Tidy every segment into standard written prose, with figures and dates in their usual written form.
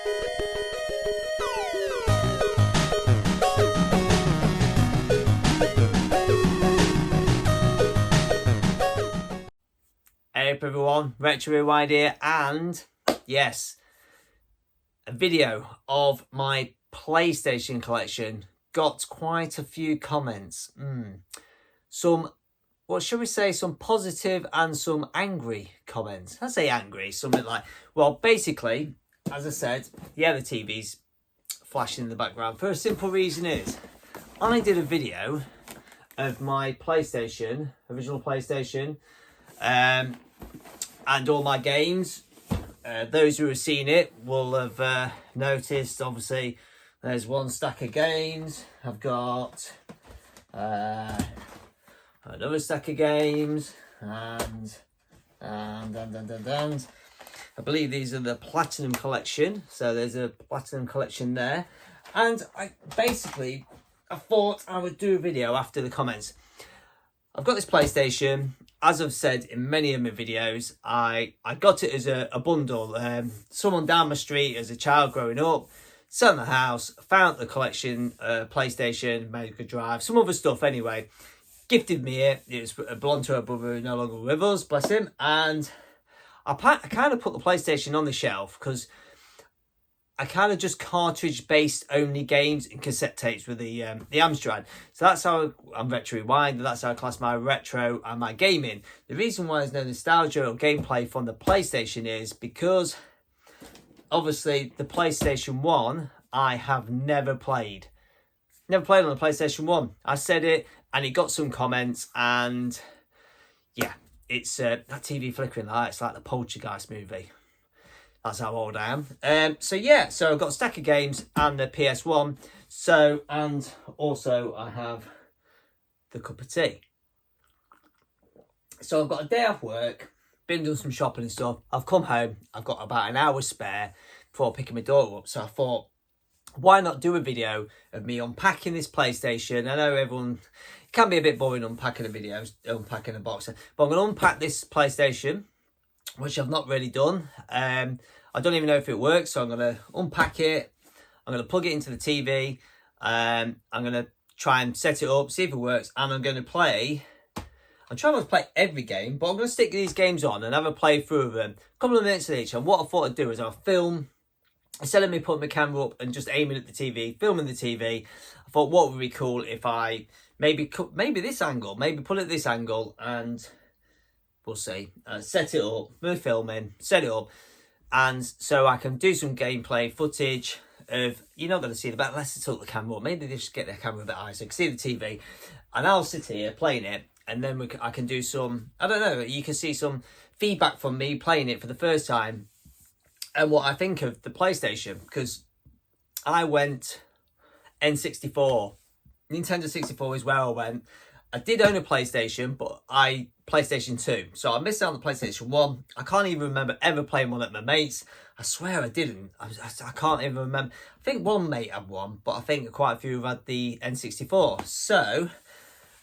Hey up everyone, RetroRewind here, and yes, a video of my PlayStation collection got quite a few comments. Some, what should we say, some positive and some angry comments. I say angry, something like, well, basically, as I said, yeah, the TV's flashing in the background. For a simple reason is, I did a video of my PlayStation, original PlayStation, and all my games. Those who have seen it will have noticed, obviously, there's one stack of games. I've got another stack of games, and I believe these are the Platinum Collection. So there's a Platinum Collection there. And I thought I would do a video after the comments. I've got this PlayStation. As I've said in many of my videos, I got it as a bundle. Someone down my street as a child growing up, selling the house, found the collection, PlayStation, Mega Drive, some other stuff anyway. Gifted me it. It belonged to a brother who's no longer with us, bless him. And I kind of put the PlayStation on the shelf because I kind of just cartridge-based only games and cassette tapes with the Amstrad. So that's how I'm RetroRewind, and that's how I class my retro and my gaming. The reason why there's no nostalgia or gameplay from the PlayStation is because, obviously, the PlayStation 1, I have never played. Never played on the PlayStation 1. I said it, and it got some comments, and yeah, it's that TV flickering light. It's like the Poltergeist movie. That's how old I am. So yeah, so I've got a stack of games and the PS1. So, and also I have the cup of tea. So I've got a day off work, been doing some shopping and stuff. I've come home, I've got about an hour spare before picking my daughter up. So I thought, why not do a video of me unpacking this PlayStation? I know everyone, it can be a bit boring unpacking a video, unpacking a box. But I'm going to unpack this PlayStation, which I've not really done. I don't even know if it works, so I'm going to unpack it. I'm going to plug it into the TV. I'm going to try and set it up, see if it works, and I'm going to play. I'm trying not to play every game, but I'm going to stick these games on and have a play through of them. A couple of minutes of each. And what I thought I'd do is I'll film, instead of me putting my camera up and just aiming at the TV, filming the TV, I thought what would be cool if I maybe this angle, maybe put it at this angle, and we'll see. Set it up, move filming, set it up, and so I can do some gameplay footage of, you're not going to see the back unless I tilt the camera up. Maybe they just get their camera a bit higher so you can see the TV, and I'll sit here playing it, and then I can do some, I don't know, you can see some feedback from me playing it for the first time and what I think of the PlayStation, because I went N64. Nintendo 64 is where I went. I did own a PlayStation, but PlayStation 2. So I missed out on the PlayStation 1. I can't even remember ever playing one at my mate's. I swear I didn't. I can't even remember. I think one mate had one, but I think quite a few have had the N64. So,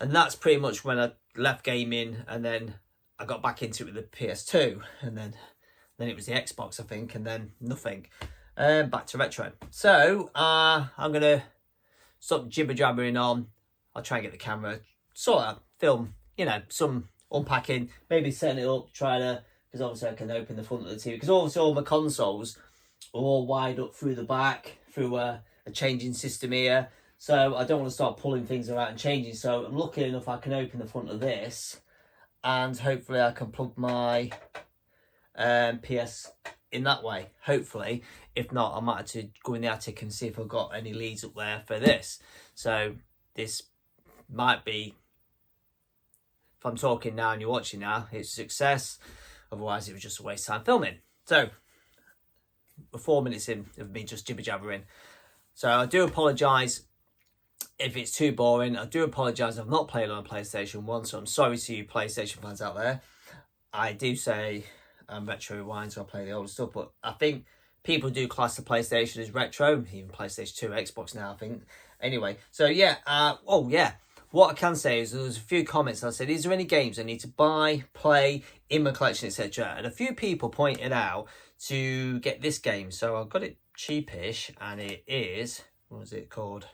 and that's pretty much when I left gaming, and then I got back into it with the PS2, and then it was the Xbox, I think, and then nothing. Back to retro. So, I'm going to stop jibber-jabbering on. I'll try and get the camera, sort of film, you know, some unpacking, maybe setting it up, try to, because obviously I can open the front of the TV, because obviously all my consoles are all wired up through the back, through a changing system here, so I don't want to start pulling things around and changing. So I'm lucky enough I can open the front of this, and hopefully I can plug my PS in that way, hopefully. If not, I might have to go in the attic and see if I've got any leads up there for this. So this might be, if I'm talking now and you're watching now, it's a success. Otherwise it was just a waste of time filming. So we're 4 minutes in of me just jibber jabbering. So I do apologise if it's too boring. I do apologise, I've not played on a PlayStation 1, so I'm sorry to you PlayStation fans out there. I do say I'm RetroRewind, so I play the older stuff, but I think people do class the PlayStation as retro, even PlayStation 2, Xbox now, I think. Anyway, so yeah, what I can say is there was a few comments. I said, is there any games I need to buy, play, in my collection, etc.? And a few people pointed out to get this game. So I got it cheapish, and it is, what was it called?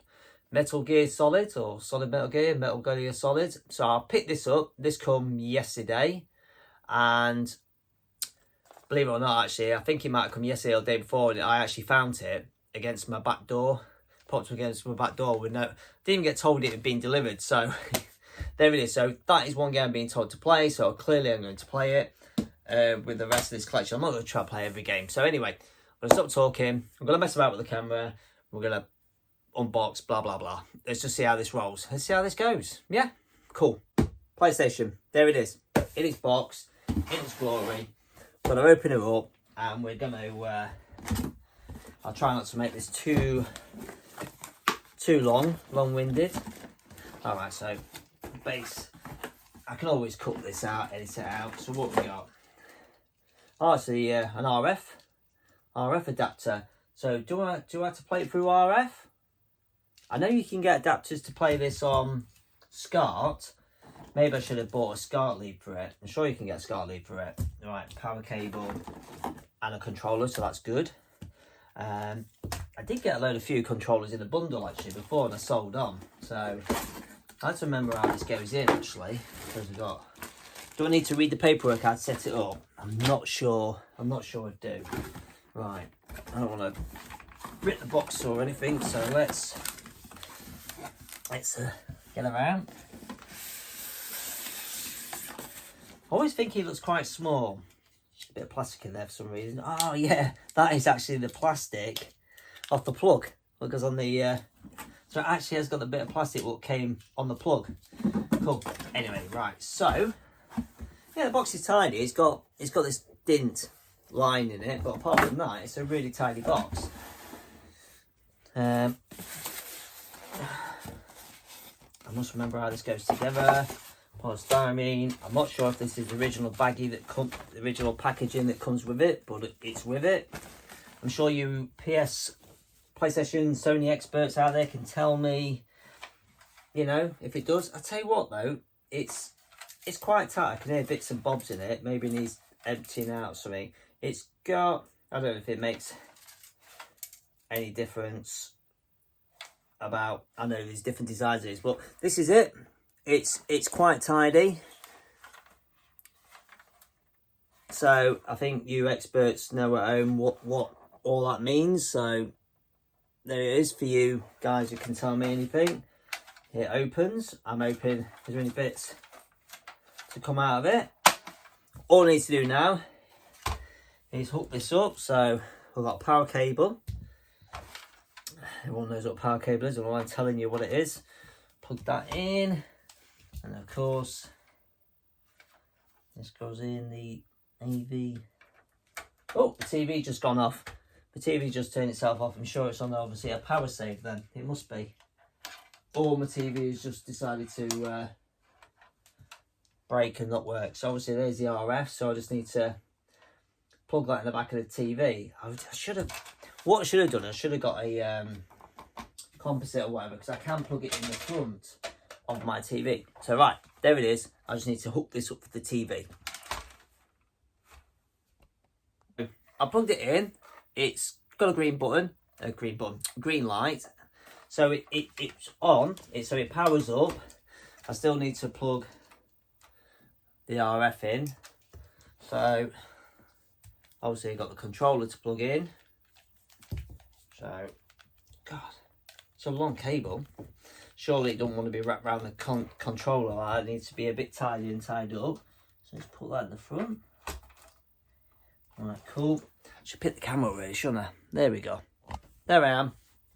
Metal Gear Solid, or Solid Metal Gear Solid. So I picked this up. This come yesterday, and believe it or not, actually, I think it might have come yesterday or the day before, and I actually found it against my back door. Popped against my back door with no, didn't even get told it had been delivered. So there it is. So that is one game I'm being told to play. So clearly I'm going to play it with the rest of this collection. I'm not going to try to play every game. So anyway, I'm going to stop talking. I'm going to mess about with the camera. We're going to unbox, blah, blah, blah. Let's just see how this rolls. Let's see how this goes. Yeah, cool. PlayStation. There it is. In its box. In its glory. But I'll open it up, and we're going to... I'll try not to make this too long-winded. All right, so base. I can always cut this out, edit it out. So what we got? Oh, it's an RF adapter. So do I have to play it through RF? I know you can get adapters to play this on SCART. Maybe I should have bought a SCART lead for it. I'm sure you can get a SCART lead for it. All right, power cable and a controller, so that's good. I did get a few controllers in a bundle actually before, and I sold on. So I have to remember how this goes in actually, because we got. Do I need to read the paperwork? I'd set it up. I'm not sure. I'm not sure I do. Right. I don't want to rip the box or anything. So let's get around. I always think he looks quite small. A bit of plastic in there for some reason. Oh yeah, that is actually the plastic off the plug. Because on the so it actually has got a bit of plastic what came on the plug. Cool. Anyway, right. So yeah, the box is tiny. It's got this dint line in it, but apart from that, it's a really tiny box. I must remember how this goes together. Polystyrene. I'm not sure if this is the original baggie the original packaging that comes with it, but it's with it. I'm sure you PlayStation, Sony experts out there can tell me, you know, if it does. I tell you what though, it's quite tight. I can hear bits and bobs in it. Maybe it needs emptying out or something. It's got, I don't know if it makes any difference about, I know there's different designs of this, but this is it. It's quite tidy. So I think you experts know at home what all that means. So there it is for you guys who can tell me anything. It opens. I'm hoping there's any bits to come out of it. All I need to do now is hook this up. So we've got a power cable. Everyone knows what a power cable is, I'm telling you what it is. Plug that in. And of course, this goes in the AV. Oh, the TV just gone off. The TV just turned itself off. I'm sure it's on obviously a power save then. It must be. Or my TV has just decided to break and not work. So obviously there's the RF. So I just need to plug that in the back of the TV. What I should have done, I should have got a composite or whatever, because I can plug it in the front of my TV. So right, there it is. I just need to hook this up for the TV. I plugged it in. It's got a green light. So it's on. So it powers up. I still need to plug the RF in. So obviously I've got the controller to plug in. So, God, it's a long cable. Surely it don't want to be wrapped around the controller. It needs to be a bit tidy and tied up. So let's put that in the front. Alright, cool. Should pick the camera over here, shouldn't I? There we go. There I am.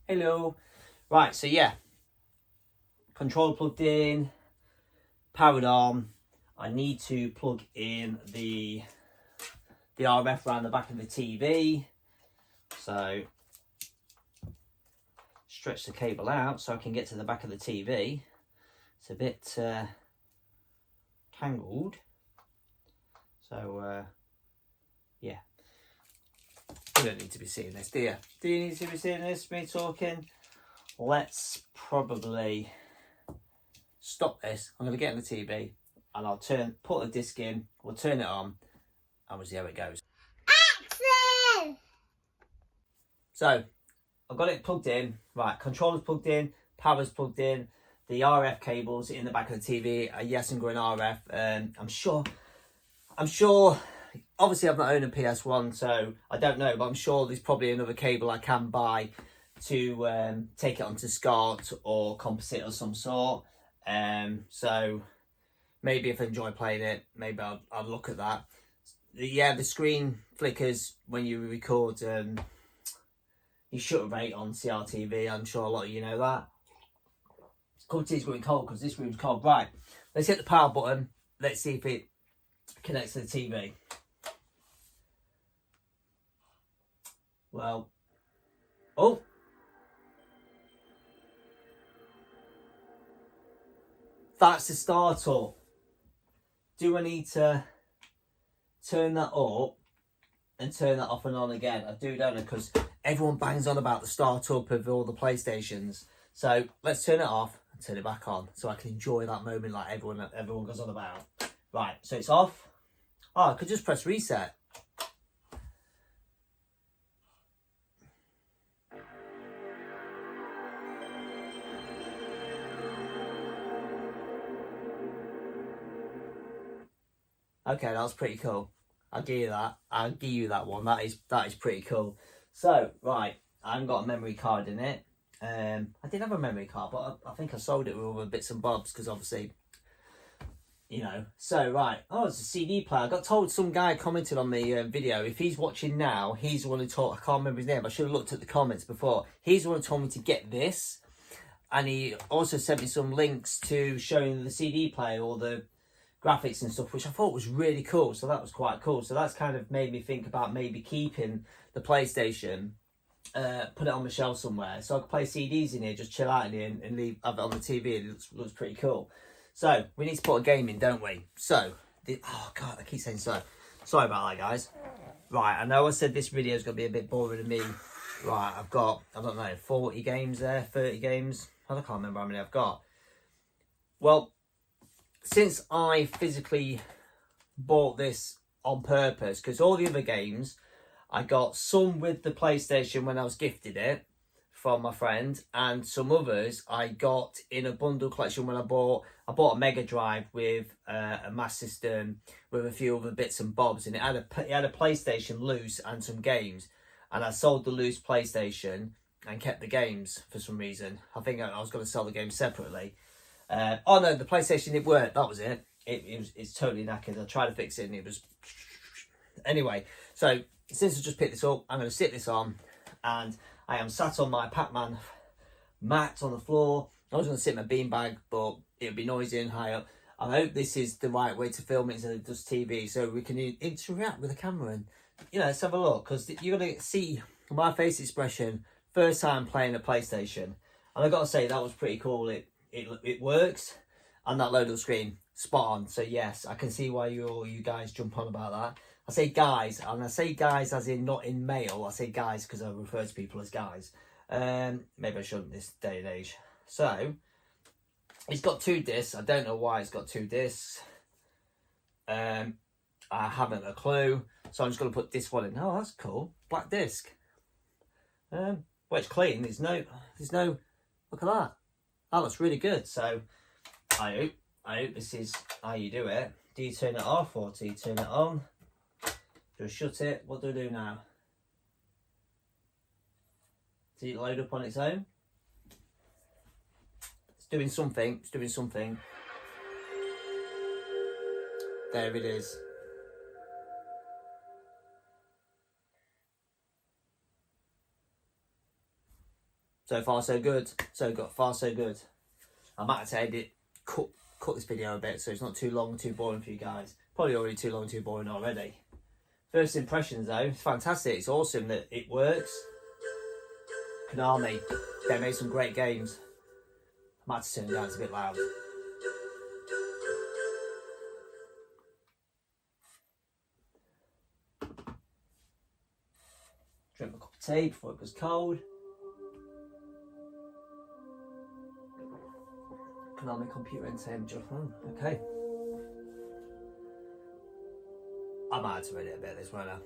Hello. Right, so yeah. Controller plugged in. Powered on. I need to plug in the RF around the back of the TV. So stretch the cable out so I can get to the back of the TV. It's a bit tangled. So yeah. You don't need to be seeing this, do you? Do you need to be seeing this, me talking? Let's probably stop this. I'm going to get on the TV and I'll put the disc in, we'll turn it on and we'll see how it goes. So I've got it plugged in. Right, controller's plugged in, power's plugged in. The RF cables in the back of the TV are yes and going RF. I'm sure. Obviously, I've not owned a PS1, so I don't know. But I'm sure there's probably another cable I can buy to take it onto SCART or composite of some sort. So maybe if I enjoy playing it, maybe I'll look at that. Yeah, the screen flickers when you record. You shutter rate on CRTV. I'm sure a lot of you know that. Cup of tea's going cold because this room's cold. Right, let's hit the power button. Let's see if it connects to the TV. Well, oh. That's the start up. Do I need to turn that up and turn that off and on again? I don't know, because everyone bangs on about the start up of all the PlayStations. So let's turn it off and turn it back on so I can enjoy that moment like everyone goes on about. Right, so it's off. Oh, I could just press reset. Okay, that was pretty cool. I'll give you that. I'll give you that one. That is pretty cool. So, right, I haven't got a memory card in it. I did have a memory card, but I think I sold it with all the bits and bobs because obviously, you know. So, right. Oh, it's a CD player. I got told, some guy commented on the video, if he's watching now, he's the one who told, I can't remember his name. I should have looked at the comments before. He's the one who told me to get this. And he also sent me some links to showing the CD player or the graphics and stuff, which I thought was really cool. So that was quite cool. So that's kind of made me think about maybe keeping the PlayStation, put it on the shelf somewhere so I could play CDs in here, just chill out in here and have it on the TV. It looks pretty cool. So we need to put a game in, don't we? So oh god, I keep saying so. Sorry about that, guys. Right, I know I said this video is going to be a bit boring to me. Right, I've got, I don't know, 40 games there, 30 games. I can't remember how many I've got. Well, since I physically bought this on purpose, because all the other games, I got some with the PlayStation when I was gifted it from my friend, and some others I got in a bundle collection when I bought a Mega Drive with a Master System with a few other bits and bobs, and it had a PlayStation loose and some games, and I sold the loose PlayStation and kept the games for some reason. I think I was going to sell the games separately. Oh no, the PlayStation, it worked. That was it. It's totally knackered. I tried to fix it and it was... Anyway, so since I just picked this up, I'm going to sit this on, and I am sat on my Pac-Man mat on the floor. I was going to sit in my beanbag, but it would be noisy and high up. I hope this is the right way to film it instead of just TV, so we can interact with the camera and, you know, let's have a look, because you're going to see my face expression first time playing a PlayStation. And I've got to say, that was pretty cool. It works, and that load-up screen, spot on. So yes, I can see why you guys jump on about that. I say guys, and I say guys as in not in male. I say guys because I refer to people as guys. Maybe I shouldn't this day and age. So it's got 2 discs. I don't know why it's got 2 discs. I haven't a clue. So I'm just going to put this one in. Oh, that's cool. Black disc. Well, it's clean. There's no. Look at that. That looks really good. So I hope this is how you do it. Do you turn it off or do you turn it on? Do I shut it? What do I do now? Does it load up on its own? It's doing something. It's doing something. There it is. So far so good. Far so good. I might have to edit, cut this video a bit so it's not too long, too boring for you guys. Probably already too long, too boring already. First impressions though, it's fantastic. It's awesome that it works. Konami, they made some great games. I might have to turn it down, it's a bit loud. Drink my cup of tea before it goes cold. Konami Computer Entertainment. Okay. I might have to edit a bit of this, won't I?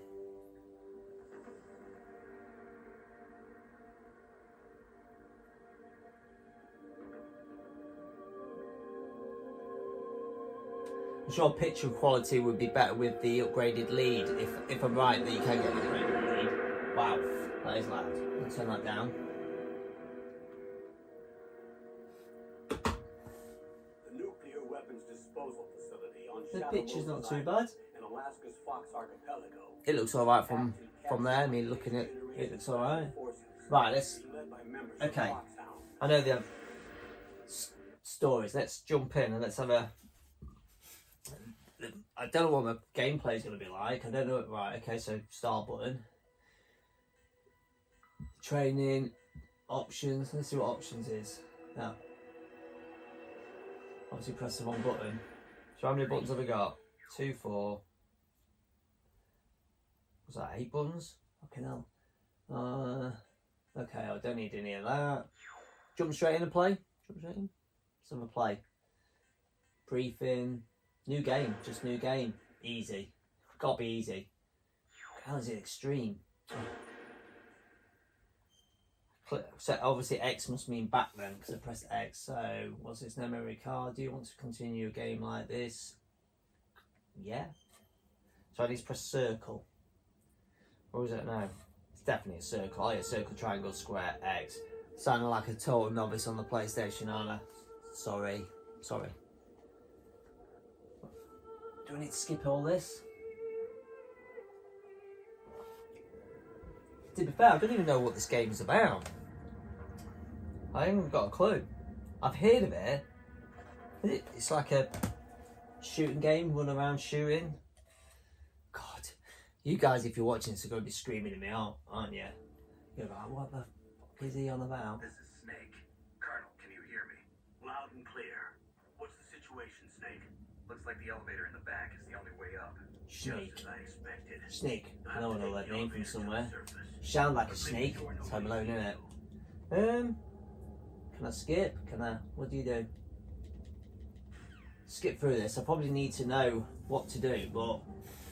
I'm sure picture quality would be better with the upgraded lead, if I'm right that you can get an upgraded lead. Wow, that is loud. Let's turn that down. The nuclear weapons disposal facility on The picture's not too bad. in Alaska's Fox Archipelago. It looks alright from there. I mean, looking at it looks alright. Right, let's. Okay, I know they have stories. Let's jump in and let's have a. I don't know what my gameplay is going to be like. I don't know. Right, okay, so start button. Training, options. Let's see what options is. Now, obviously press the wrong button. So how many buttons have we got? 2, 4. Was that 8 buttons? Fucking hell. Okay, I don't need any of that. Jump straight in and play. Jump straight in. Let's have a play. Briefing. New game. Just new game. Easy. Gotta be easy. How is it extreme? So obviously X must mean back then because I pressed X. So what's this? No memory card. Do you want to continue a game like this? Yeah. So I need to press circle. Or is it now? It's definitely a circle. Oh yeah, circle, triangle, square, X. Sounding like a total novice on the PlayStation, aren't I? Sorry. Do I need to skip all this? To be fair, I don't even know what this game is about. I haven't got a clue. I've heard of it. It's like a shooting game, run around shooting. God, you guys, if you're watching this, are going to be screaming at me, aren't you? You're like, what the fuck is he on about? This is Snake. Colonel, can you hear me? Loud and clear. What's the situation, Snake? Looks like the elevator in the back is the only way up. Snake. Just as I expected. Snake. I know I know that name from somewhere. Sound like a snake. It's Home Alone, innit? Can I skip? What do you do? Skip through this. I probably need to know what to do, but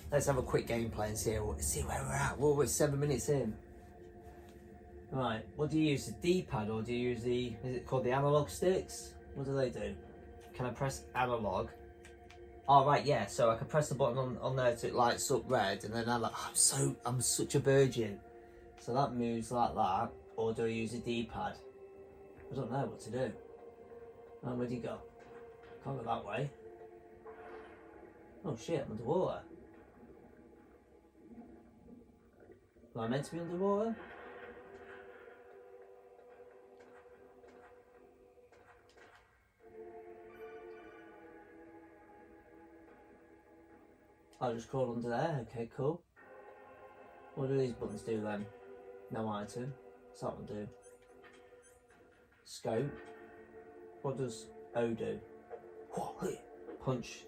let's have a quick gameplay and see where we're at. Well, we're 7 minutes in. Right, what do you use? The D-pad or do you use is it called the analog sticks? What do they do? Can I press analog? Oh right, yeah, so I can press the button on there to it lights up red and then I'm such a virgin. So that moves like that, or do I use a D-pad? I don't know what to do. Oh, where do you go? Can't go that way. Oh shit, I'm underwater. Am I meant to be underwater? I'll just crawl under there, okay, cool. What do these buttons do then? No item. What's that one do? Scope. What does O do? Punch.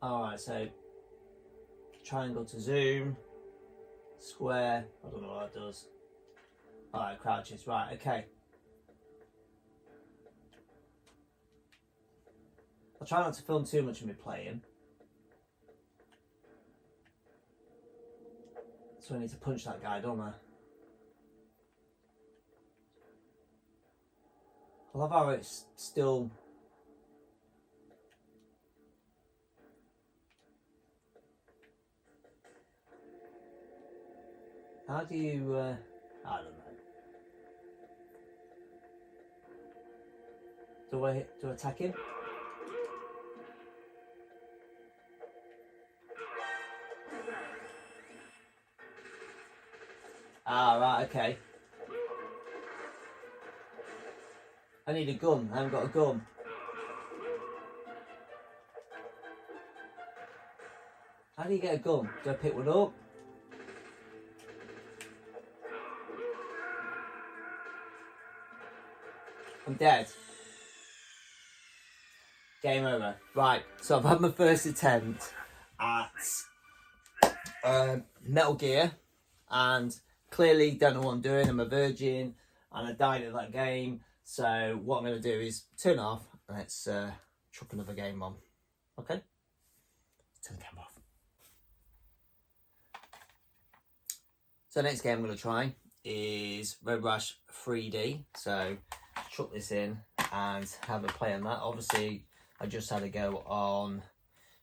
Alright, so triangle to zoom. Square. I don't know what that does. Alright, crouches. Right, okay. I'll try not to film too much of me playing. So I need to punch that guy, don't I? I love how it's still... How do you... I don't know. Do I attack him? Ah, right, okay. I need a gun. I haven't got a gun. How do you get a gun? Do I pick one up? I'm dead. Game over. Right, so I've had my first attempt at Metal Gear, and clearly don't know what I'm doing. I'm a virgin, and I died at that game. So what I'm going to do is turn it off, and let's chuck another game on. Okay? Turn the camera off. So the next game I'm going to try is Red Rush 3D. So chuck this in and have a play on that. Obviously, I just had a go on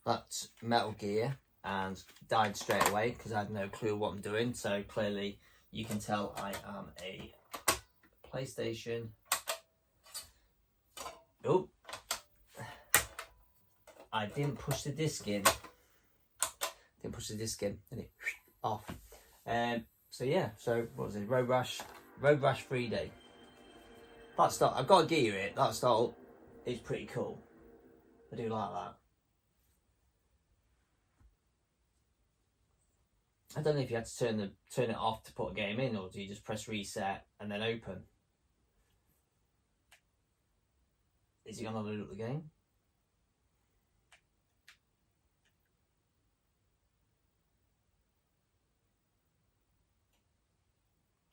that Metal Gear and died straight away because I had no clue what I'm doing. So clearly you can tell I am a PlayStation. Oh, I didn't push the disc in. And it off. So yeah, so what was it? Road Rash 3D. That start, I've got to give you it. That start is pretty cool. I do like that. I don't know if you had to turn it off to put a game in, or do you just press reset and then open? Is it gonna load up the game?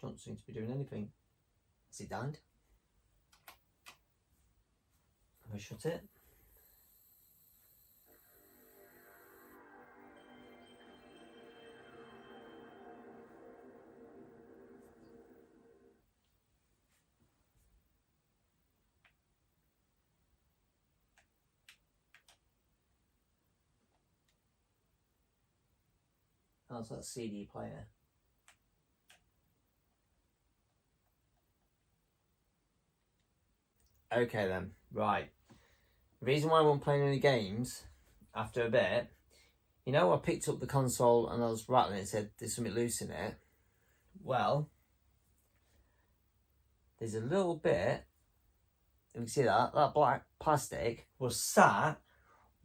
Don't seem to be doing anything. Has it died? Have I shut it? How's that CD player? Okay then, right. The reason why I wasn't playing any games after a bit, you know, I picked up the console and I was rattling it and said there's something loose in it. Well, there's a little bit, you can see that black plastic was sat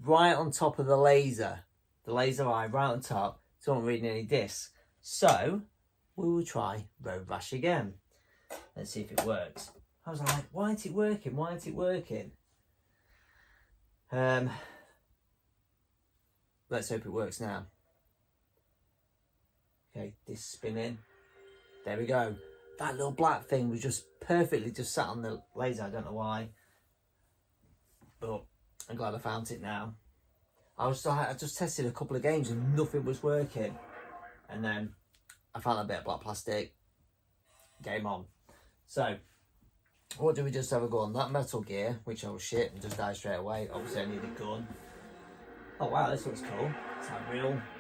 right on top of the laser eye right on top, so I wasn't reading any discs. So we will try Road Rash again. Let's see if it works. I was like, why isn't it working? Why isn't it working? Let's hope it works now. Okay, this spinning. There we go. That little black thing was just perfectly just sat on the laser. I don't know why, but I'm glad I found it now. I just tested a couple of games and nothing was working, and then I found a bit of black plastic. Game on. So what do we just have a go on? That Metal Gear, which I was shit and just died straight away. Obviously I need a gun. Oh wow, this looks cool. It's like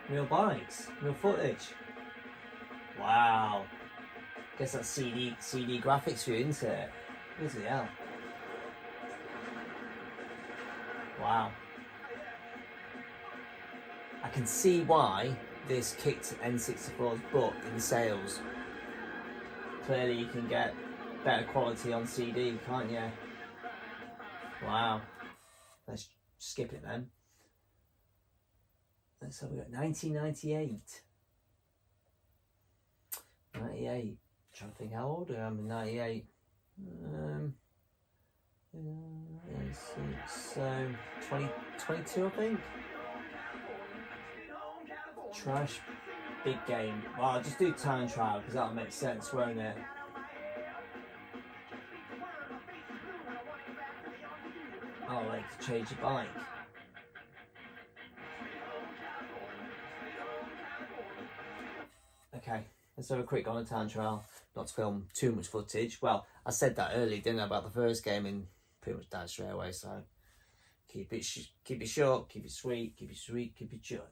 real bikes, real footage. Wow. Guess that's CD graphics for you, isn't it? Bloody hell. Wow. I can see why this kicked N64's butt in sales. Clearly you can get better quality on CD, can't you? Wow. Let's skip it then. Let's have a look. 1998. 98. Trying to think how old I am in 98. So 22 I think. Trash. Big game. Well, I'll just do time trial because that'll make sense, won't it? Oh, like to change your bike. Okay, let's have a quick on a time trial. Not to film too much footage. Well, I said that earlier, didn't I, about the first game, and pretty much died straight away. So keep it short, keep it sweet, keep it short.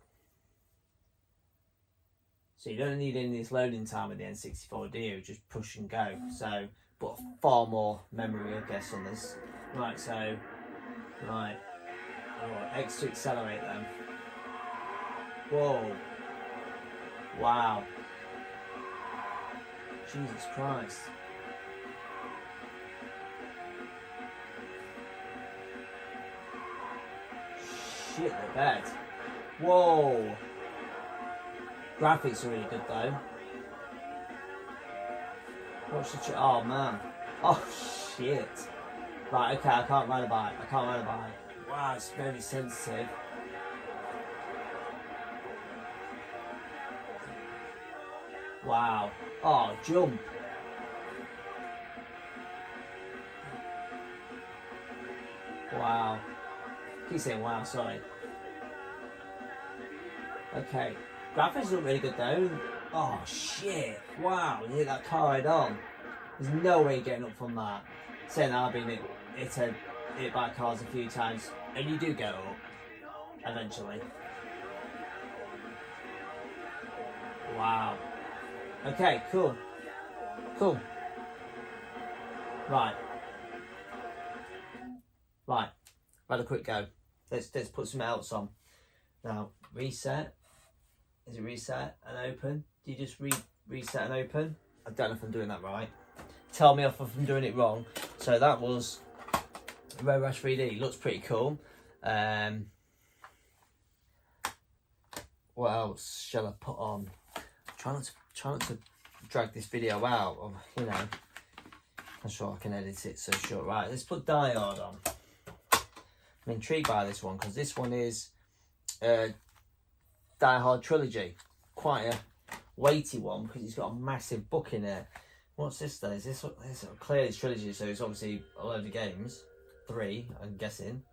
So you don't need any of this loading time with the N64, do you? Just push and go. So, but far more memory, I guess, on this. Right, so, right. Oh, X to accelerate then. Whoa. Wow. Jesus Christ. Shit the bed. Whoa. Graphics are really good though. What's the oh man. Oh shit. Right, okay, I can't ride a bike. Wow, it's very sensitive. Wow. Oh, jump. Wow. Keep saying wow, sorry. Okay. Graphics look really good though. Oh shit. Wow, you hit that car head on. There's no way you're getting up from that. Saying I've been hit hit by cars a few times, and you do get up eventually. Wow. Okay, cool. Cool. Right. Right. Had a quick go. Let's put some else on. Now, reset. Is it reset and open? Do you just reset and open? I don't know if I'm doing that right. Tell me if I'm doing it wrong. So that was Red Rush 3D. Looks pretty cool. What else shall I put on? Try not to drag this video out. Or, you know, I'm sure I can edit it so short. Right, let's put Die Hard on. I'm intrigued by this one because this one is Die Hard Trilogy. Quite a weighty one because it's got a massive book in it. What's this then? Is this clearly it's trilogy, so it's obviously a load of games. 3, I'm guessing.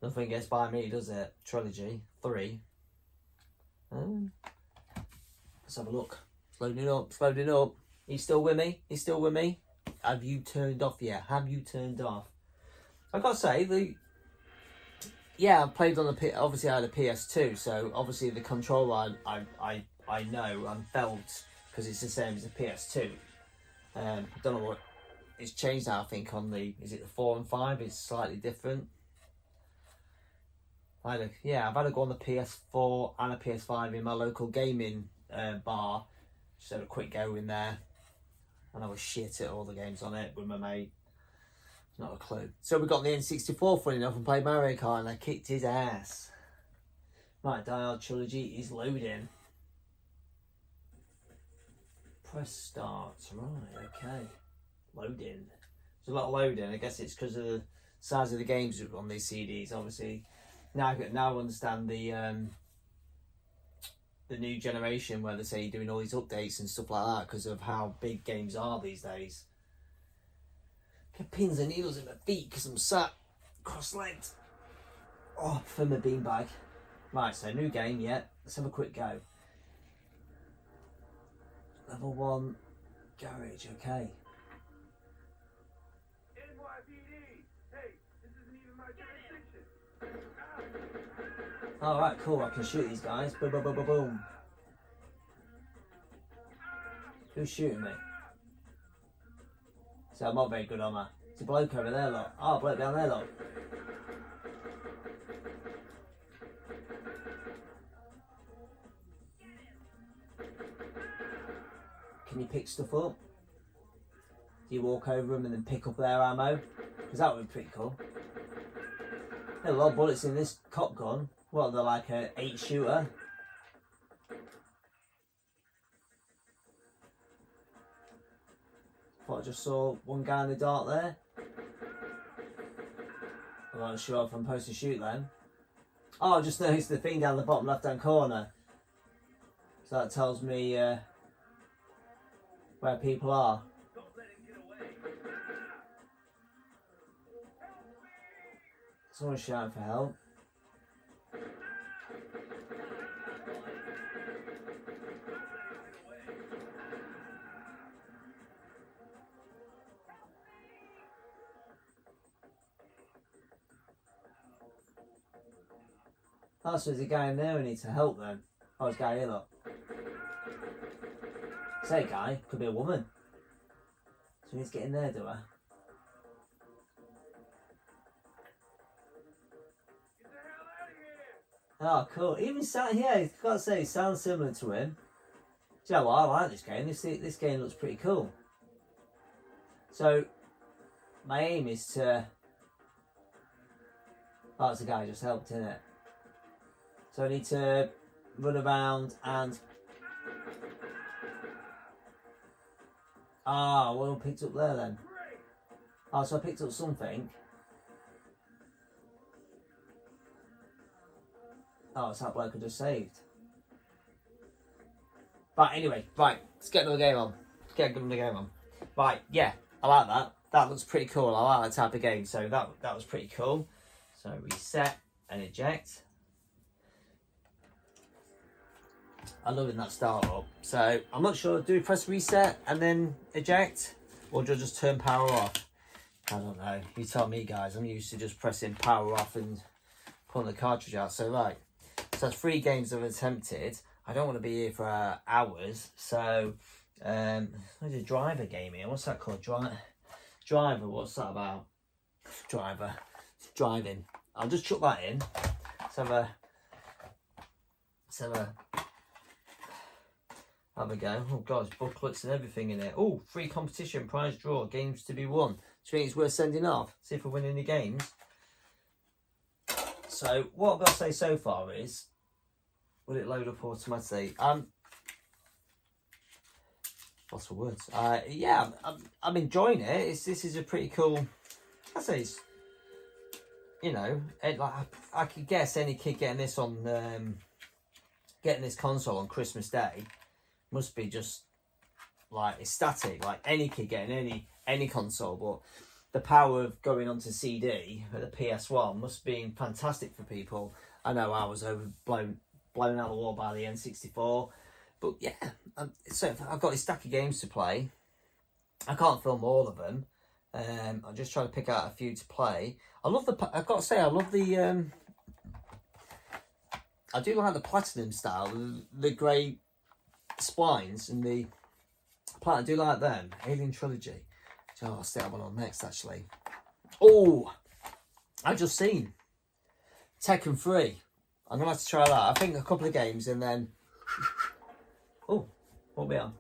Nothing gets by me, does it? Trilogy 3. Let's have a look. It's loading up. It's loading up. He's still with me. He's still with me. Have you turned off yet? Have you turned off? I gotta say I played on the obviously I had a PS2, so obviously the controller I know and felt because it's the same as the PS2. I don't know what it's changed now. I think on is it the 4 and 5? It's slightly different. I've had to go on the PS4 and a PS5 in my local gaming bar. Just had a quick go in there, and I was shit at all the games on it with my mate. Not a clue. So we got the N64 funny enough and played Mario Kart and I kicked his ass. Right, Die Hard Trilogy is loading. Press start. Right, okay. Loading. There's a lot of loading. I guess it's because of the size of the games on these CDs. Obviously, now I understand the new generation where they say you're doing all these updates and stuff like that because of how big games are these days. Get pins and needles in my feet because I'm sat cross-legged. Oh, from the beanbag. Right, so new game, yeah. Let's have a quick go. Level 1 garage, okay. NYPD! Hey, this isn't even my jurisdiction. Alright, cool. I can shoot these guys. Boom, boom, boom, boom, boom. Who's shooting me? So I'm not very good, am I? It's a bloke over there, look. Oh, a bloke down there, look. Can you pick stuff up? Do you walk over them and then pick up their ammo? Because that would be pretty cool. There are a lot of bullets in this cop gun. What, they're like a 8-shooter? I just saw one guy in the dark there. I'm not sure if I'm supposed to shoot then. Oh, I just noticed the thing down the bottom left hand corner. So that tells me where people are. Someone's shouting for help. Oh, so there's a guy in there who needs to help then. Oh, there's a guy here, look. Say, guy, could be a woman. So we need to get in there, do I? Oh, cool. Even sound, yeah, I've got to say, it sounds similar to him. Do you know what? I like this game. This game looks pretty cool. So, my aim is to... Oh, it's the guy who just helped, isn't it? So I need to run around and... Ah, what I picked up there then? Oh, so I picked up something. Oh, it's that bloke I just saved. Right, anyway, right, let's get another game on. Right, yeah, I like that. That looks pretty cool. I like that type of game. So that was pretty cool. So reset and eject. I'm loving that start up. So I'm not sure, do we press reset and then eject? Or do I just turn power off? I don't know. You tell me, guys. I'm used to just pressing power off and pulling the cartridge out. So, right. So that's 3 games I've attempted. I don't want to be here for hours. So, there's a driver game here. What's that called? Driver. What's that about? Driver. Driving. I'll just chuck that in. Let's have a go. Oh god, there's booklets and everything in it. Oh, free competition, prize draw, games to be won. Do you think it's worth sending off? See if we're winning the games. So what I've got to say so far is, will it load up automatically? What's the words? Yeah, I'm enjoying it. This is a pretty cool. I say it's, you know, like I could guess any kid getting this on getting this console on Christmas Day must be just like ecstatic. Like any kid getting any console, but the power of going onto CD at the PS1 must have been fantastic for people. I know I was blown out of the wall by the N64, but yeah. So I've got this stack of games to play. I can't film all of them. I'm just trying to pick out a few to play. I've got to say, I love the. I do like the platinum style, the grey splines and the platinum. I do like them. Alien Trilogy. Oh, I'll stick that one on next, actually. Oh, I've just seen Tekken 3. I'm gonna have to try that. I think a couple of games and then. Oh, what are we on?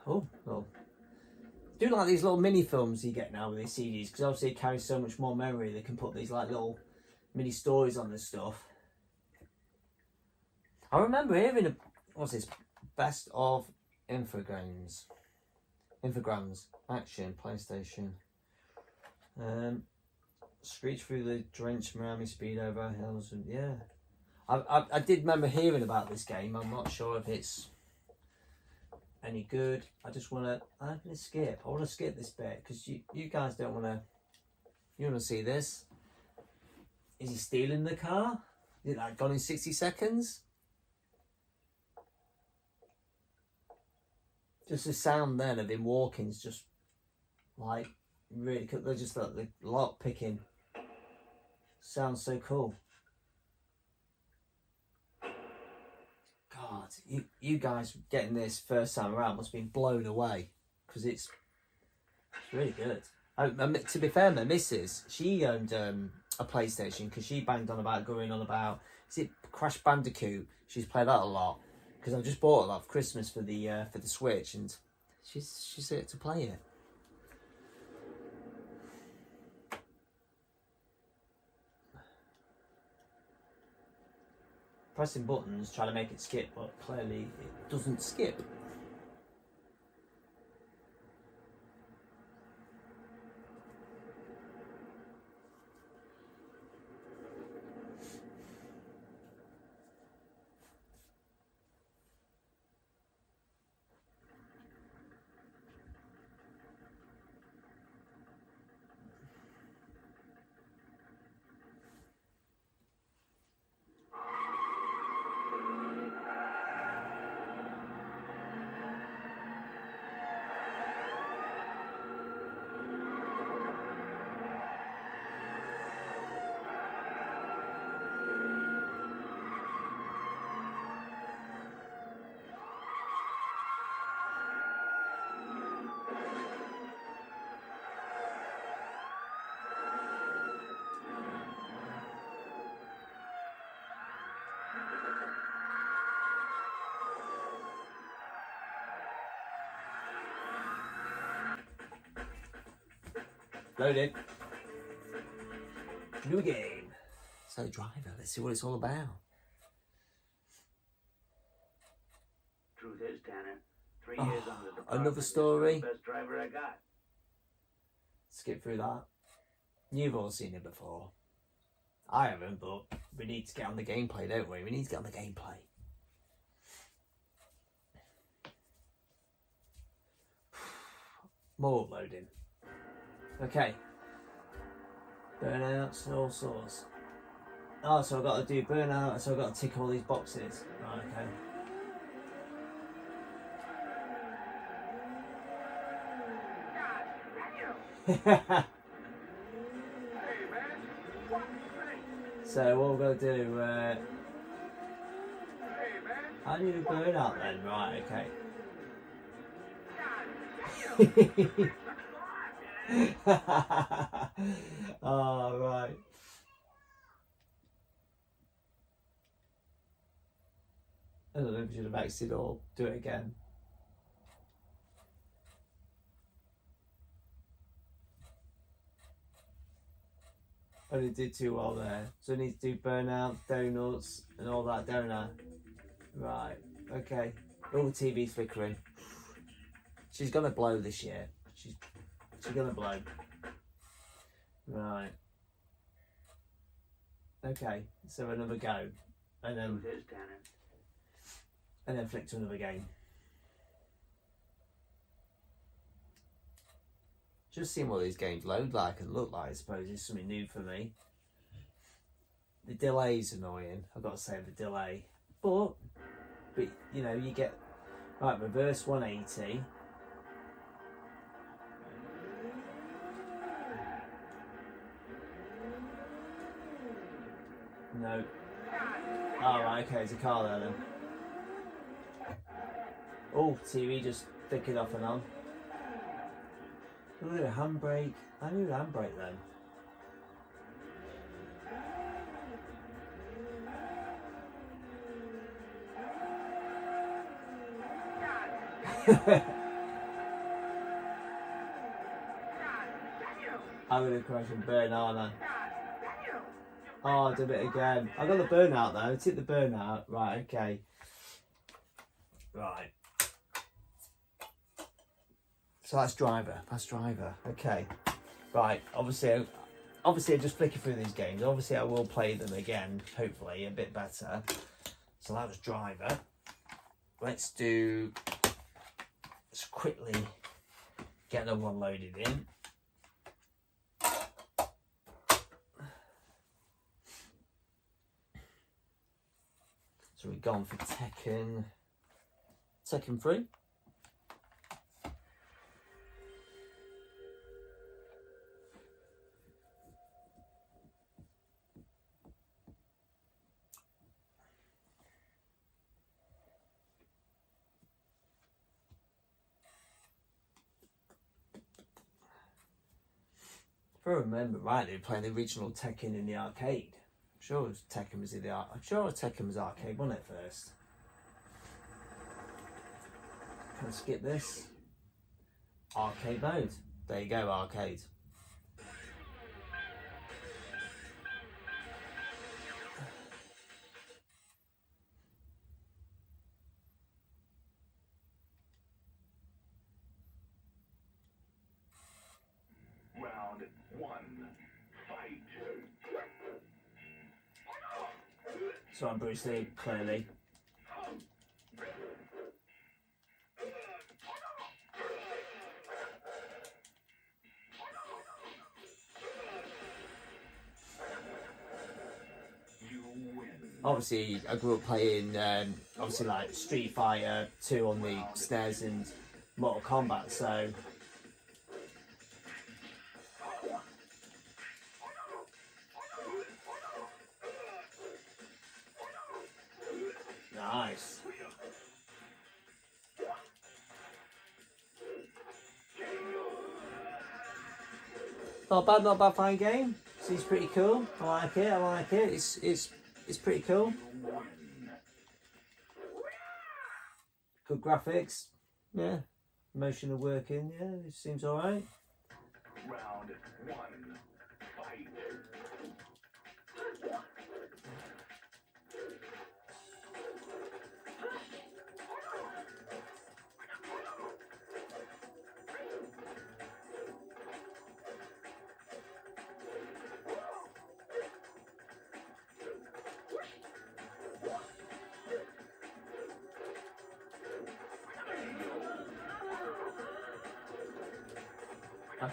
Oh, well. I do like these little mini films you get now with these CDs, because obviously it carries so much more memory. They can put these like little mini stories on this stuff. I remember hearing what's this, best of infogrames, action, PlayStation. Screech through the drenched Miami speed over hills, and yeah, I did remember hearing about this game. I'm not sure if it's any good. I'm gonna skip. I want to skip this bit because you guys don't want to. You want to see this? Is he stealing the car? Is it like gone in 60 seconds? Just the sound then of him walking is just like really cool. They're just like the lock picking. Sounds so cool. God, you guys getting this first time around must have been blown away because it's really good. To be fair, my missus, she owned a PlayStation because she banged on about is it Crash Bandicoot? She's played that a lot because I just bought it for Christmas for the Switch, and she's here to play it. Pressing buttons, trying to make it skip, but clearly it doesn't skip. Loaded. New game. So Driver, let's see what it's all about. Truth is, Tanner, 3 years on the department. Another story. Best driver I got. Skip through that. You've all seen it before. I haven't, but we need to get on the gameplay, don't we? We need to get on the gameplay. More uploading. Okay. Burnouts, all sorts. Oh, so I've got to do burnout, so I've got to tick all these boxes. Right, okay. So what we're going to do, how do you burn out then? Right, okay. Oh, right. I don't know if you should have exited or do it again. I only did too well there. So I need to do burnout, donuts, and all that, don't I? Right, okay. Oh, the TV's flickering. She's gonna blow this year. She's gonna blow. Right. Okay, so another go. And then flick to another game. Just seeing what these games load like and look like, I suppose, is something new for me. The delay's annoying, I've got to say, the delay. But you know, you get, right, reverse 180. No. Oh, right, okay, there's a car there then. Oh, TV just flickered off and on. Look at a handbrake. I knew the handbrake then. I'm gonna crash and burn, aren't I? Oh, I did it again. I got the burnout though. I took the burnout. Right, okay. Right. So that's driver. That's driver. Okay. Right. Obviously I just flicker through these games. Obviously I will play them again, hopefully, a bit better. So that was driver. Let's quickly get another one loaded in. So we've gone for Tekken 3. If I remember rightly, playing the original Tekken in the arcade. I'm sure Tekken was arcade, wasn't it, first? Can I skip this? Arcade mode. There you go, arcade. Round 1, fight. So I'm Bruce Lee, clearly. Obviously, I grew up playing, obviously, like Street Fighter 2 on the SNES and Mortal Kombat, so. Nice. Not bad fine game. Seems pretty cool. I like it. It's pretty cool. Good graphics. Yeah. Motion of working. Yeah, it seems alright. Round 1, fight. Okay.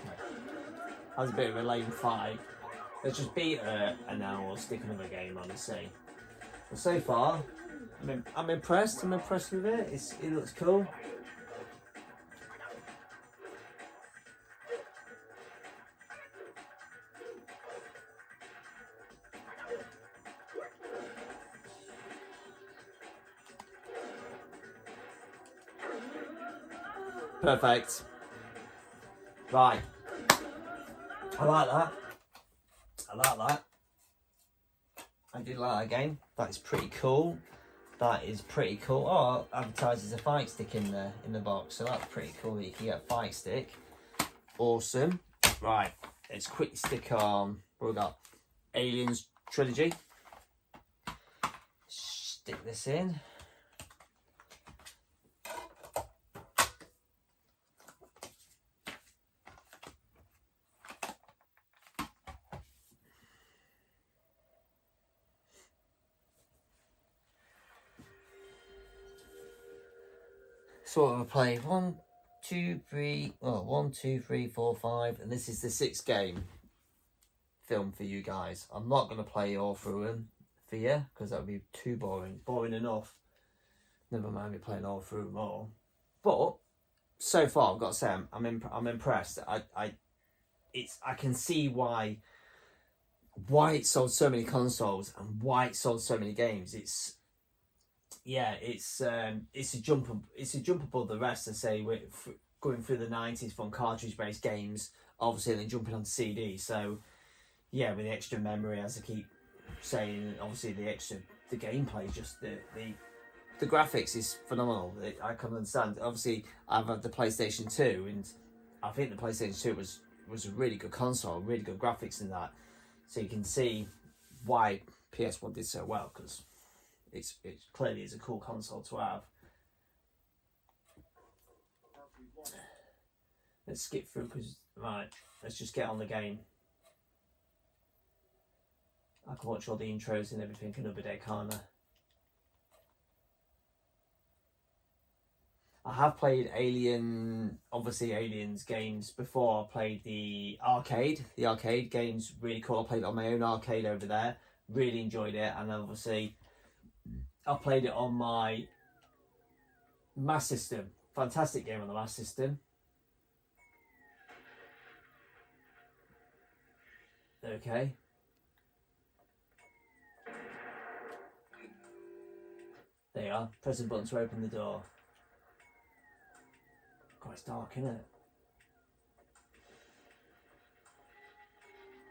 That was a bit of a lame fight. Let's just beat her and now we'll stick another game on and see. But so far, I'm impressed. I'm impressed with it. It looks cool. Perfect. Right. I like that. I like that. I did like that game. That is pretty cool. That is pretty cool. Oh, it advertises a fight stick in the box, so that's pretty cool that you can get a fight stick. Awesome. Right, let's quickly stick on. What we got? Aliens Trilogy. Stick this in. So what have I played? 1, 2, 3. Oh, 1, 2, 3, 4, 5, and this is the 6th game film for you guys. I'm not going to play all through them for you because that would be too boring. Boring enough. Never mind me playing all through them all. But so far, I've got to say, I'm impressed. I can see why it sold so many consoles and why it sold so many games. It's a jump above the rest. I say we're going through the 90s from cartridge based games, obviously, then jumping onto CD. So yeah, with the extra memory, as I keep saying, obviously the gameplay, just the graphics is phenomenal. I can understand. Obviously, I've had the PlayStation 2, and I think the PlayStation 2 was a really good console, really good graphics in that. So you can see why PS1 did so well, because it clearly is a cool console to have. Let's skip through because let's just get on the game. I can watch all the intros and everything another day, can't I? I have played Aliens games before. I played the arcade games, really cool. I played it on my own arcade over there, really enjoyed it, and obviously I played it on my Master System. Fantastic game on the Master System. Okay. There you are. Press the button to open the door. God, it's dark, isn't it?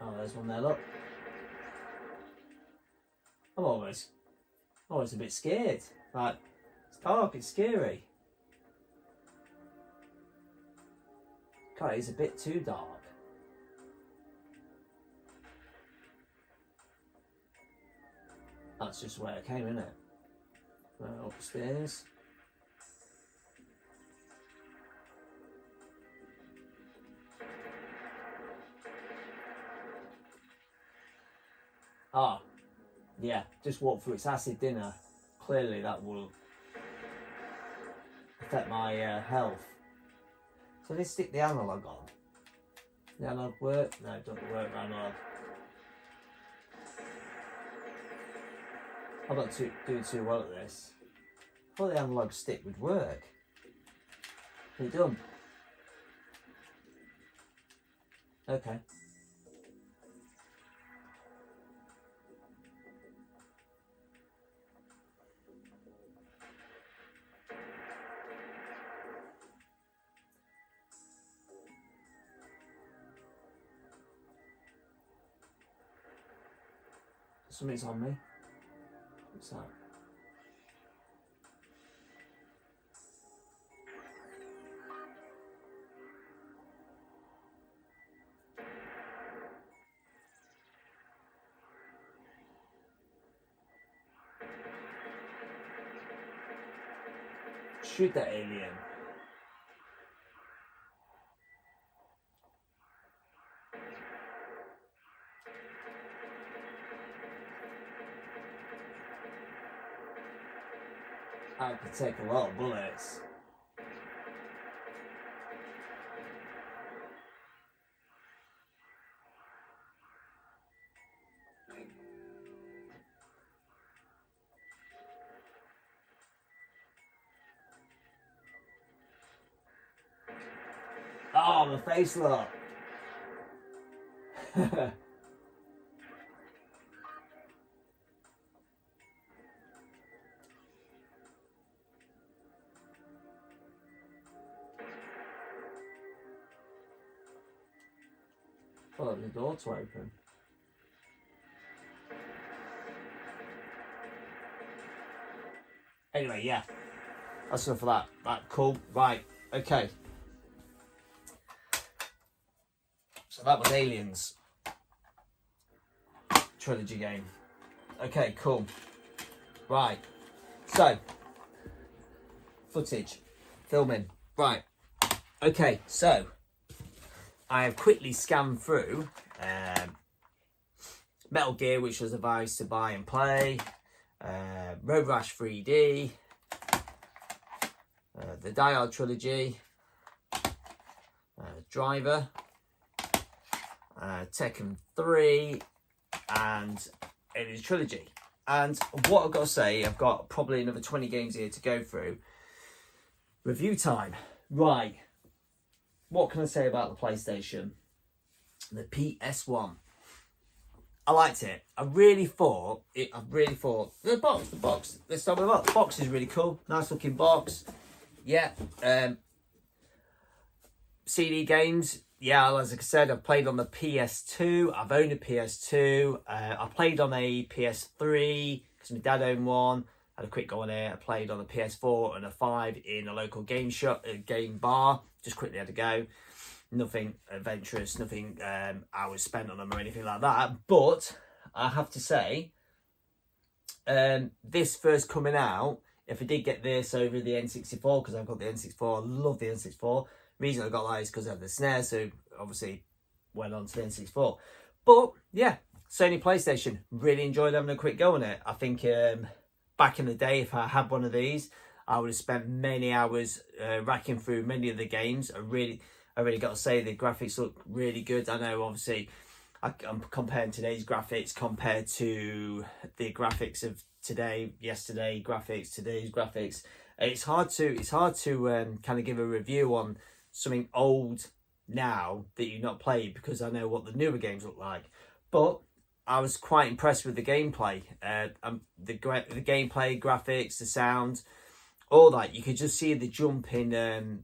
Oh, there's one there, look. I'm always a bit scared. Like, it's dark, it's scary. God, it's a bit too dark. That's just where I came, isn't it? Right, upstairs. Ah, yeah, just walk through its acid dinner. Clearly that will affect my health. So let's stick the analog on. The analog work? No, it doesn't work, analog. I'm not doing too well at this. I thought the analog stick would work. It done. Okay. Something's on me. What's that? Shoot that alien. I could take a lot of bullets. Oh, my face look. Oh, that was the door to open. Anyway, yeah. That's enough for that. That cool. Right. Okay. So that was Aliens trilogy game. Okay, cool. Right. So footage, filming. Right. Okay, so I have quickly scanned through Metal Gear, which was advised to buy and play, Road Rash 3D, the Hard Trilogy, Driver, Tekken 3, and Aliens Trilogy. And what I've got to say, I've got probably another 20 games here to go through. Review time. Right. What can I say about the PlayStation? The PS1. I liked it. I really thought the box. Let's start with the box. The box is really cool. Nice looking box. Yeah. CD games. Yeah, as I said, I've played on the PS2. I've owned a PS2. I played on a PS3 because my dad owned one. Had a quick go on it. I played on a PS4 and a 5 in a local game shop, game bar. Just quickly had to go. Nothing adventurous, nothing hours spent on them or anything like that. But I have to say, this first coming out, if I did get this over the N64, because I've got the N64, I love the N64. Reason I got that is because I had the SNES, so obviously went on to the N64. But yeah, Sony PlayStation, really enjoyed having a quick go on it. I think back in the day, if I had one of these, I would have spent many hours racking through many of the games. I really got to say the graphics look really good. I know obviously I'm comparing today's graphics compared to the graphics of today, yesterday graphics, today's graphics. It's hard to kind of give a review on something old now that you've not played because I know what the newer games look like. But I was quite impressed with the gameplay, the gameplay, graphics, the sound, all that. You could just see the jump in.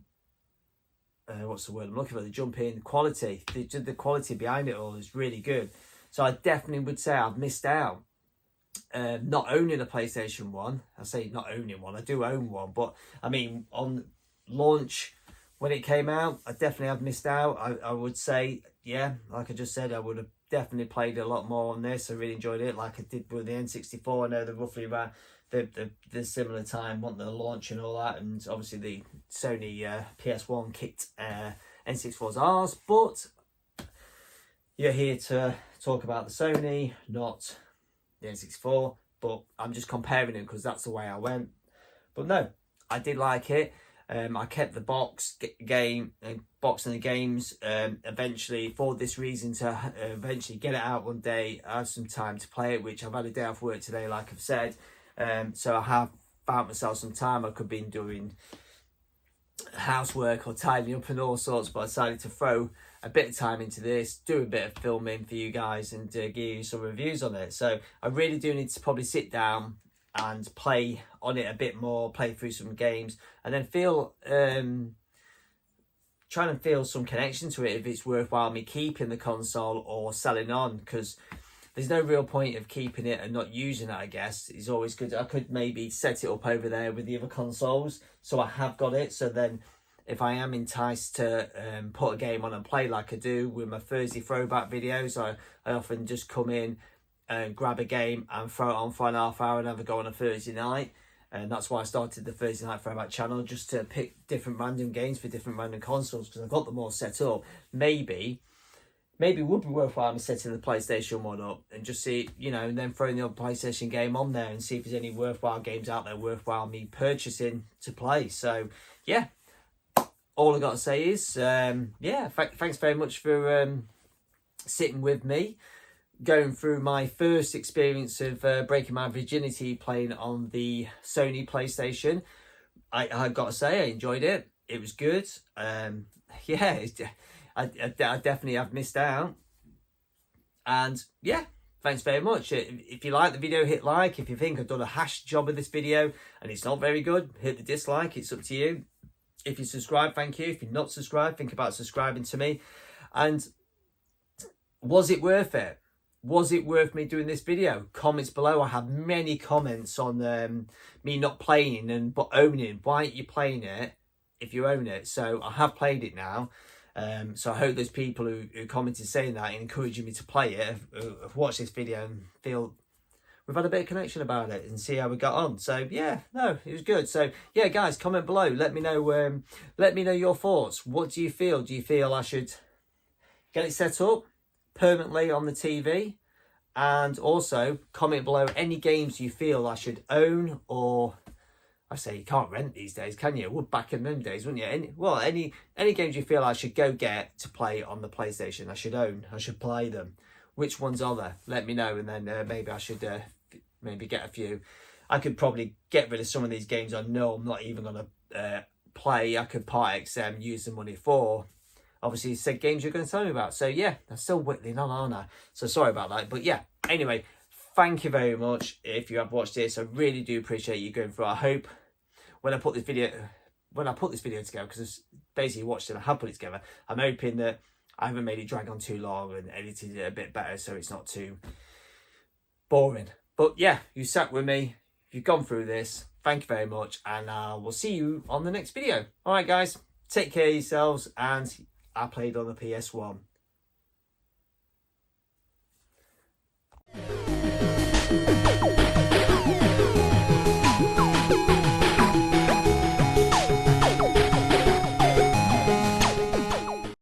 What's the word I'm looking for? The jump in quality. The quality behind it all is really good. So I definitely would say I've missed out. Not owning a PlayStation 1. I say not owning one. I do own one, but I mean on launch when it came out, I definitely have missed out. I would say, yeah, like I just said, I would have definitely played a lot more on this. I really enjoyed it, like I did with the N64. I know they're roughly around the similar time, wanting the launch and all that, and obviously the Sony PS1 kicked N64's arse. But you're here to talk about the Sony, not the N64. But I'm just comparing them because that's the way I went. But no, I did like it. I kept the box and the games eventually for this reason to eventually get it out one day. I have some time to play it, which I've had a day off work today, like I've said. So I have found myself some time. I could have been doing housework or tidying up and all sorts, but I decided to throw a bit of time into this, do a bit of filming for you guys and give you some reviews on it. So I really do need to probably sit down and play on it a bit more, play through some games, and then trying to feel some connection to it if it's worthwhile me keeping the console or selling on, because there's no real point of keeping it and not using it, I guess. It's always good. I could maybe set it up over there with the other consoles, so I have got it. So then if I am enticed to put a game on and play like I do with my Thursday throwback videos, I often just come in and grab a game and throw it on for an half hour and have a go on a Thursday night. And that's why I started the Thursday Night Throwback channel, just to pick different random games for different random consoles, because I've got them all set up. Maybe it would be worthwhile me setting the PlayStation 1 up and just see, and then throwing the old PlayStation game on there and see if there's any worthwhile games out there worthwhile me purchasing to play. So, yeah, all I got to say is, thanks very much for sitting with me, going through my first experience of breaking my virginity playing on the Sony PlayStation. I got to say, I enjoyed it. It was good. I definitely have missed out. And yeah, thanks very much. If you like the video, hit like. If you think I've done a hash job of this video and it's not very good, hit the dislike. It's up to you. If you subscribe, thank you. If you're not subscribed, think about subscribing to me. And Was it worth it? Was it worth me doing this video? Comments below. I have many comments on me not playing but owning. Why aren't you playing it if you own it? So I have played it now. So I hope those people who commented saying that and encouraging me to play it have watched this video and feel we've had a bit of connection about it and see how we got on. So yeah, no, it was good. So yeah, guys, comment below. Let me know your thoughts. What do you feel? Do you feel I should get it set up permanently on the TV? And also comment below any games you feel I should own, or I say you can't rent these days, can you? Would back in them days, wouldn't you? Any games you feel I should go get to play on the PlayStation, I should own, I should play them. Which ones are there? Let me know, and then maybe I should maybe get a few. I could probably get rid of some of these games I know I'm not even going to play. I could part XM, use the money for. Obviously, you said games you're going to tell me about. So yeah, I'm still whittling on, aren't I? So sorry about that. But yeah, anyway, thank you very much if you have watched this. I really do appreciate you going through. I hope when I put this video together, because I basically watched it, I have put it together, I'm hoping that I haven't made it drag on too long and edited it a bit better so it's not too boring. But yeah, you sat with me, you've gone through this, thank you very much, and we'll see you on the next video. All right, guys, take care of yourselves, and I played on the PS1.